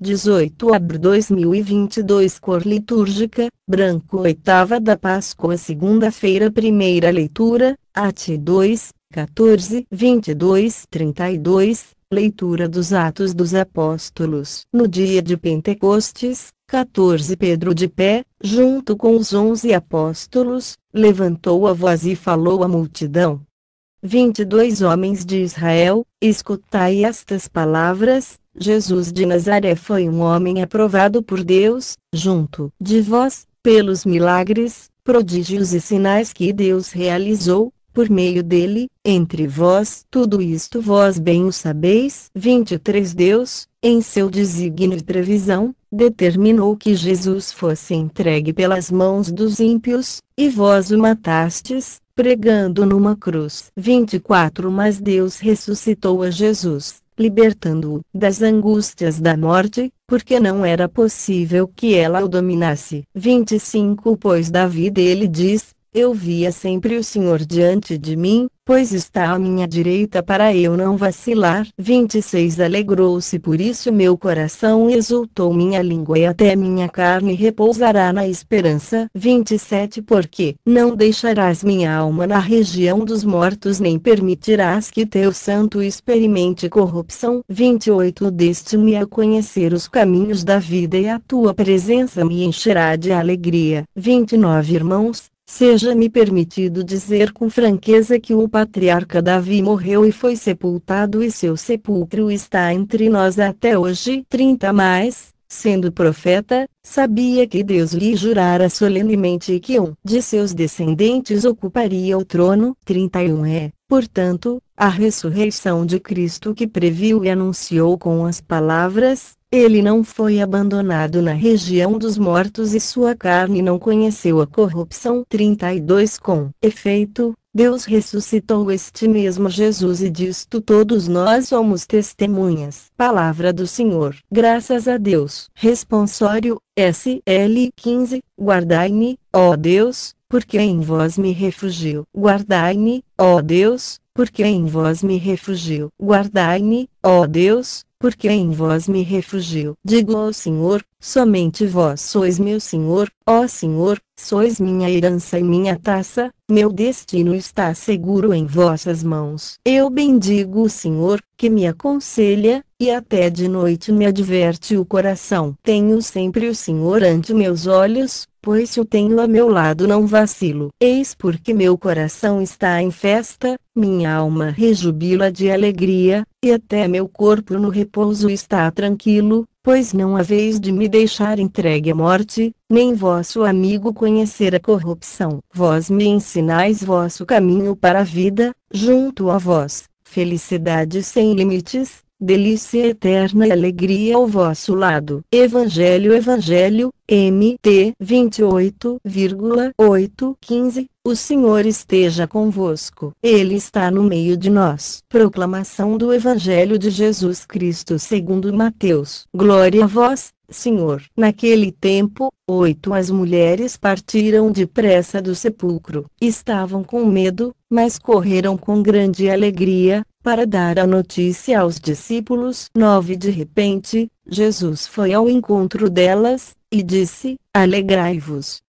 18 de abril 2022. Cor litúrgica: branco. Oitava da Páscoa, segunda-feira. Primeira leitura: Atos 2, 14, 22, 32. Leitura dos Atos dos Apóstolos. No dia de Pentecostes, 14, Pedro, de pé, junto com os 11 apóstolos, levantou a voz e falou à multidão: 22 homens de Israel, escutai estas palavras. Jesus de Nazaré foi um homem aprovado por Deus, junto de vós, pelos milagres, prodígios e sinais que Deus realizou por meio dele, entre vós. Tudo isto vós bem o sabeis. 23. Deus, em seu desígnio e previsão, determinou que Jesus fosse entregue pelas mãos dos ímpios, e vós o matastes, pregando numa cruz. 24. Mas Deus ressuscitou a Jesus, libertando-o das angústias da morte, porque não era possível que ela o dominasse. 25. Pois Davi dele diz: eu via sempre o Senhor diante de mim, pois está à minha direita para eu não vacilar. 26. Alegrou-se por isso meu coração e exultou minha língua, e até minha carne repousará na esperança. 27. Porque não deixarás minha alma na região dos mortos, nem permitirás que teu santo experimente corrupção. 28. Deste-me a conhecer os caminhos da vida, e a tua presença me encherá de alegria. 29. Irmãos, seja-me permitido dizer com franqueza que o patriarca Davi morreu e foi sepultado, e seu sepulcro está entre nós até hoje. 30. Mas, sendo profeta, sabia que Deus lhe jurara solenemente que um de seus descendentes ocuparia o trono. 31. Portanto, a ressurreição de Cristo que previu e anunciou com as palavras: ele não foi abandonado na região dos mortos e sua carne não conheceu a corrupção. 32. Com efeito, Deus ressuscitou este mesmo Jesus, e disto todos nós somos testemunhas. Palavra do Senhor. Graças a Deus. Responsório, SL 15. Guardai-me, ó Deus, porque em vós me refugio. Guardai-me, ó Deus, porque em vós me refugio. Guardai-me, ó Deus, porque em vós me refugio. Digo ao Senhor: somente vós sois meu Senhor, ó Senhor, sois minha herança e minha taça, meu destino está seguro em vossas mãos. Eu bendigo o Senhor, que me aconselha, e até de noite me adverte o coração. Tenho sempre o Senhor ante meus olhos, pois se o tenho a meu lado não vacilo. Eis porque meu coração está em festa, minha alma rejubila de alegria, e até meu corpo no repouso está tranquilo, pois não haveis de me deixar entregue à morte, nem vosso amigo conhecer a corrupção. Vós me ensinais vosso caminho para a vida, junto a vós, felicidade sem limites, delícia eterna e alegria ao vosso lado. Evangelho, MT 28,815. O Senhor esteja convosco. Ele está no meio de nós. Proclamação do Evangelho de Jesus Cristo segundo Mateus. Glória a vós, Senhor. Naquele tempo, 8 as mulheres partiram depressa do sepulcro. Estavam com medo, mas correram com grande alegria, para dar a notícia aos discípulos. 9 De repente, Jesus foi ao encontro delas, e disse: alegrai-vos.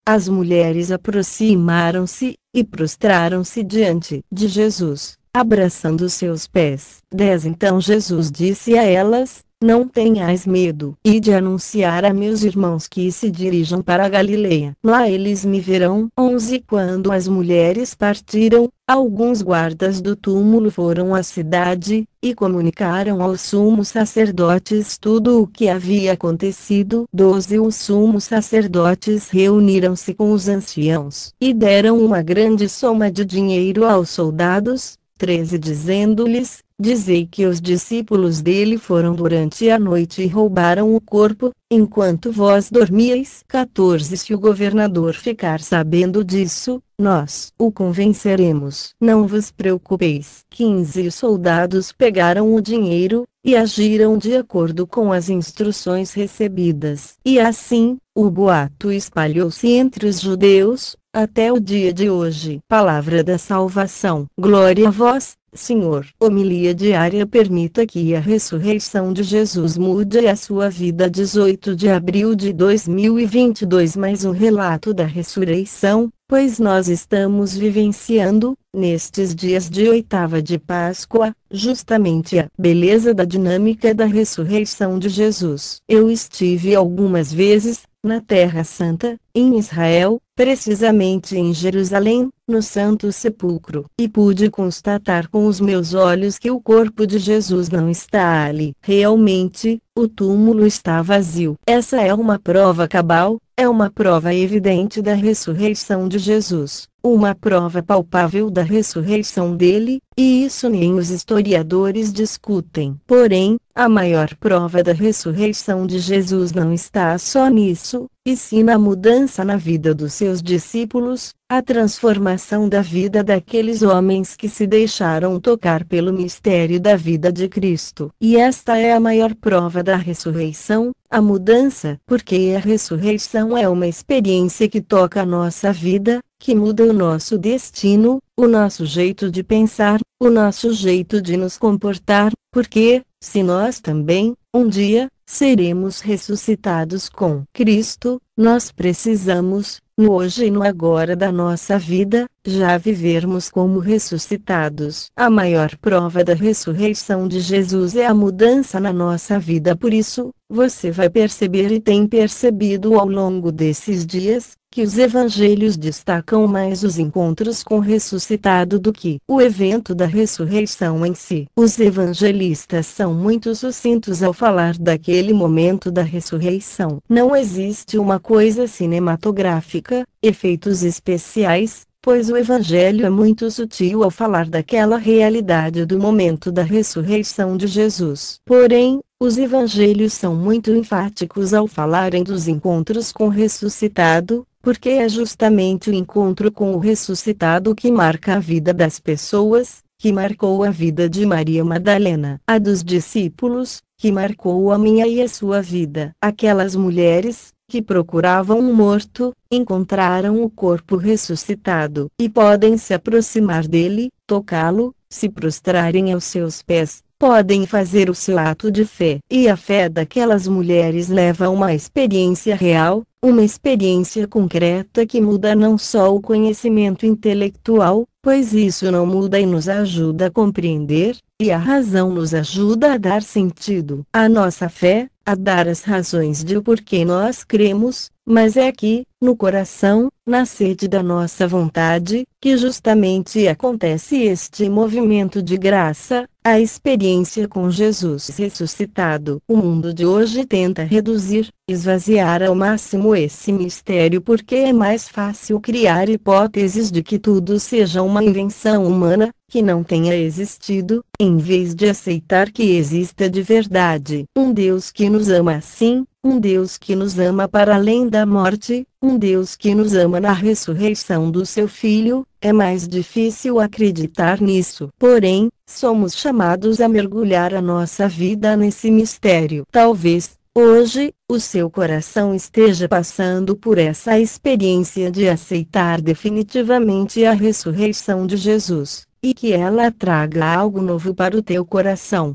As mulheres aproximaram-se, e prostraram-se diante de Jesus, abraçando seus pés. 10 Então Jesus disse a elas: não tenhais medo. Ide anunciar a meus irmãos que se dirijam para a Galileia. Lá eles me verão. 11 Quando as mulheres partiram, alguns guardas do túmulo foram à cidade, e comunicaram aos sumos sacerdotes tudo o que havia acontecido. 12 Os sumos sacerdotes reuniram-se com os anciãos, e deram uma grande soma de dinheiro aos soldados. 13 Dizendo-lhes: dizei que os discípulos dele foram durante a noite e roubaram o corpo, enquanto vós dormíeis. 14 Se o governador ficar sabendo disso, nós o convenceremos. Não vos preocupeis. 15 Os soldados pegaram o dinheiro, e agiram de acordo com as instruções recebidas. E assim, o boato espalhou-se entre os judeus, até o dia de hoje. Palavra da salvação. Glória a vós, Senhor. Homilia diária. Permita que a ressurreição de Jesus mude a sua vida. 18 de abril de 2022. Mais um relato da ressurreição, pois nós estamos vivenciando, nestes dias de oitava de Páscoa, justamente a beleza da dinâmica da ressurreição de Jesus. Eu estive algumas vezes na Terra Santa, em Israel, precisamente em Jerusalém, no Santo Sepulcro, e pude constatar com os meus olhos que o corpo de Jesus não está ali. Realmente, o túmulo está vazio. Essa é uma prova cabal, é uma prova evidente da ressurreição de Jesus, uma prova palpável da ressurreição dele, e isso nem os historiadores discutem. Porém, a maior prova da ressurreição de Jesus não está só nisso, e sim na mudança na vida dos seus discípulos, a transformação da vida daqueles homens que se deixaram tocar pelo mistério da vida de Cristo. E esta é a maior prova da ressurreição, a mudança, porque a ressurreição é uma experiência que toca a nossa vida, que muda o nosso destino, o nosso jeito de pensar, o nosso jeito de nos comportar, porque, se nós também, um dia, seremos ressuscitados com Cristo, nós precisamos, no hoje e no agora da nossa vida, já vivermos como ressuscitados. A maior prova da ressurreição de Jesus é a mudança na nossa vida. Por isso, você vai perceber e tem percebido ao longo desses dias, que os evangelhos destacam mais os encontros com o ressuscitado do que o evento da ressurreição em si. Os evangelistas são muito sucintos ao falar daquele momento da ressurreição. Não existe uma coisa cinematográfica, efeitos especiais, pois o evangelho é muito sutil ao falar daquela realidade do momento da ressurreição de Jesus. Porém, os evangelhos são muito enfáticos ao falarem dos encontros com o ressuscitado, porque é justamente o encontro com o ressuscitado que marca a vida das pessoas, que marcou a vida de Maria Madalena, a dos discípulos, que marcou a minha e a sua vida. Aquelas mulheres, que procuravam um morto, encontraram o corpo ressuscitado, e podem se aproximar dele, tocá-lo, se prostrarem aos seus pés, podem fazer o seu ato de fé. E a fé daquelas mulheres leva a uma experiência real, uma experiência concreta que muda não só o conhecimento intelectual, pois isso não muda e nos ajuda a compreender, e a razão nos ajuda a dar sentido à nossa fé, a dar as razões de o porquê nós cremos, mas é aqui, no coração, na sede da nossa vontade, que justamente acontece este movimento de graça, a experiência com Jesus ressuscitado. O mundo de hoje tenta reduzir, esvaziar ao máximo esse mistério porque é mais fácil criar hipóteses de que tudo seja uma invenção humana, que não tenha existido, em vez de aceitar que exista de verdade um Deus que nos ama assim, um Deus que nos ama para além da morte, um Deus que nos ama na ressurreição do seu Filho. É mais difícil acreditar nisso. Porém, somos chamados a mergulhar a nossa vida nesse mistério. Talvez, hoje, o seu coração esteja passando por essa experiência de aceitar definitivamente a ressurreição de Jesus, e que ela traga algo novo para o teu coração.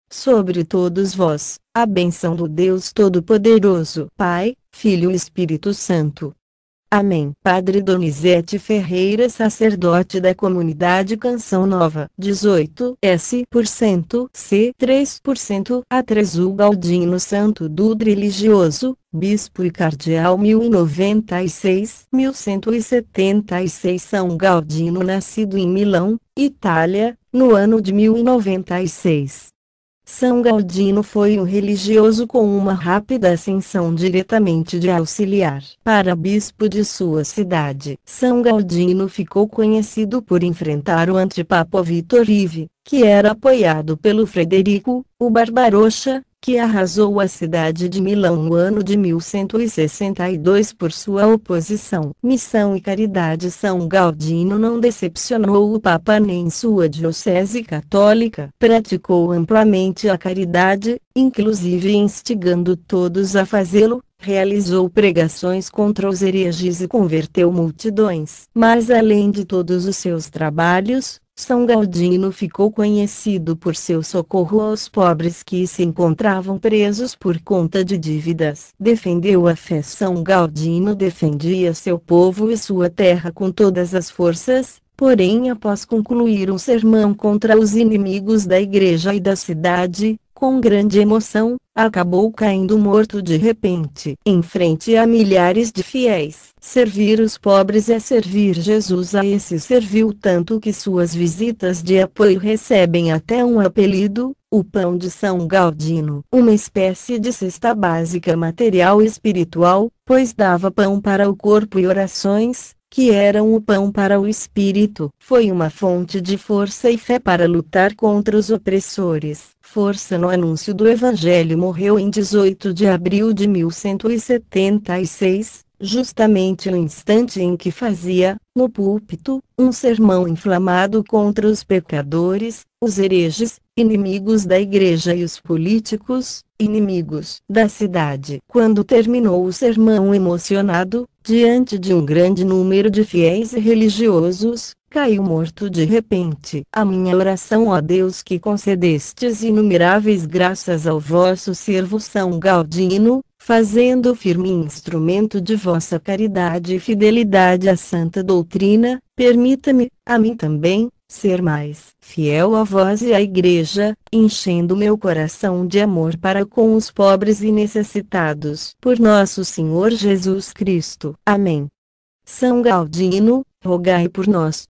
Sobre todos vós, a bênção do Deus Todo-Poderoso, Pai, Filho e Espírito Santo. Amém. Padre Donizete Ferreira, sacerdote da comunidade Canção Nova, 18% C 3% A3 Galdino Santo Dutra religioso, bispo e cardeal 1096-1176 São Galdino nascido em Milão, Itália, no ano de 1096. São Galdino foi um religioso com uma rápida ascensão diretamente de auxiliar para bispo de sua cidade. São Galdino ficou conhecido por enfrentar o antipapa Vitor Ive, que era apoiado pelo Frederico, o Barbarossa, que arrasou a cidade de Milão no ano de 1162 por sua oposição. Missão e caridade. São Galdino não decepcionou o Papa nem sua diocese católica. Praticou amplamente a caridade, inclusive instigando todos a fazê-lo, realizou pregações contra os hereges e converteu multidões. Mas além de todos os seus trabalhos, São Galdino ficou conhecido por seu socorro aos pobres que se encontravam presos por conta de dívidas. Defendeu a fé. São Galdino defendia seu povo e sua terra com todas as forças, porém após concluir um sermão contra os inimigos da igreja e da cidade, com grande emoção, acabou caindo morto de repente. Em frente a milhares de fiéis. Servir os pobres é servir Jesus. A esse serviu tanto que suas visitas de apoio recebem até um apelido, o Pão de São Galdino. Uma espécie de cesta básica material e espiritual, pois dava pão para o corpo e orações, que eram o pão para o espírito. Foi uma fonte de força e fé para lutar contra os opressores. Força no anúncio do Evangelho. Morreu em 18 de abril de 1176, justamente no instante em que fazia, no púlpito, um sermão inflamado contra os pecadores, os hereges, inimigos da igreja e os políticos, inimigos da cidade. Quando terminou o sermão emocionado, diante de um grande número de fiéis e religiosos, caiu morto de repente. A minha oração, ó Deus, que concedestes inumeráveis graças ao vosso servo São Galdino, fazendo firme instrumento de vossa caridade e fidelidade à santa doutrina, permita-me, a mim também, ser mais fiel a vós e à Igreja, enchendo meu coração de amor para com os pobres e necessitados. Por nosso Senhor Jesus Cristo. Amém. São Galdino, rogai por nós.